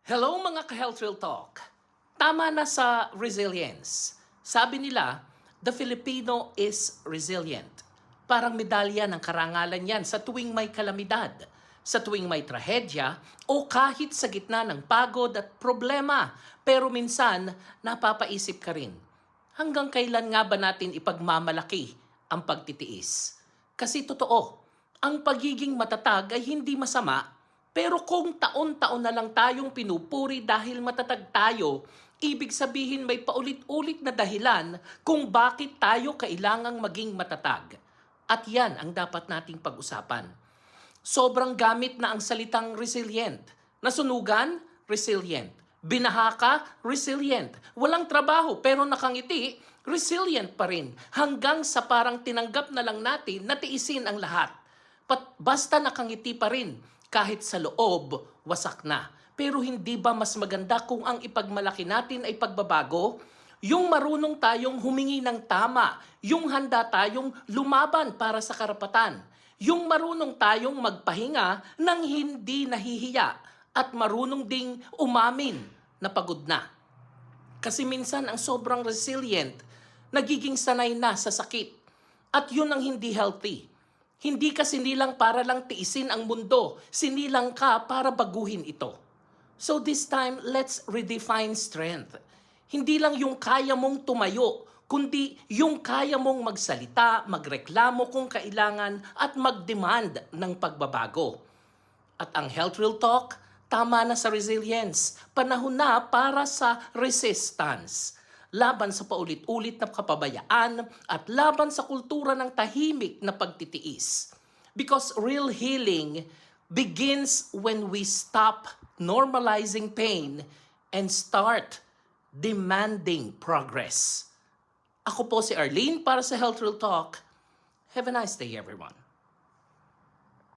Hello mga ka-Health Real Talk. Tama na sa resilience. Sabi nila, the Filipino is resilient. Parang medalya ng karangalan yan sa tuwing may kalamidad, sa tuwing may trahedya, o kahit sa gitna ng pagod at problema. Pero minsan, napapaisip ka rin, hanggang kailan nga ba natin ipagmamalaki ang pagtitiis? Kasi totoo, ang pagiging matatag ay hindi masama. Pero kung taon-taon na lang tayong pinupuri dahil matatag tayo, ibig sabihin may paulit-ulit na dahilan kung bakit tayo kailangang maging matatag. At yan ang dapat nating pag-usapan. Sobrang gamit na ang salitang resilient. Nasunugan? Resilient. Binaha ka? Resilient. Walang trabaho pero nakangiti? Resilient pa rin. Hanggang sa parang tinanggap na lang natin na tiisin ang lahat. Basta nakangiti pa rin. Kahit sa loob, wasak na. Pero hindi ba mas maganda kung ang ipagmalaki natin ay pagbabago? Yung marunong tayong humingi ng tama, yung handa tayong lumaban para sa karapatan, yung marunong tayong magpahinga nang hindi nahihiya at marunong ding umamin na pagod na. Kasi minsan ang sobrang resilient, nagiging sanay na sa sakit. At yun ang hindi healthy. Hindi ka sinilang para lang tiisin ang mundo. Sinilang ka para baguhin ito. So this time, let's redefine strength. Hindi lang yung kaya mong tumayo, kundi yung kaya mong magsalita, magreklamo kung kailangan at mag-demand ng pagbabago. At ang Health Real Talk, tama na sa resilience. Panahon na para sa resistance. Laban sa paulit-ulit na kapabayaan at laban sa kultura ng tahimik na pagtitiis. Because real healing begins when we stop normalizing pain and start demanding progress. Ako po si Arlene para sa Health Real Talk. Have a nice day, everyone.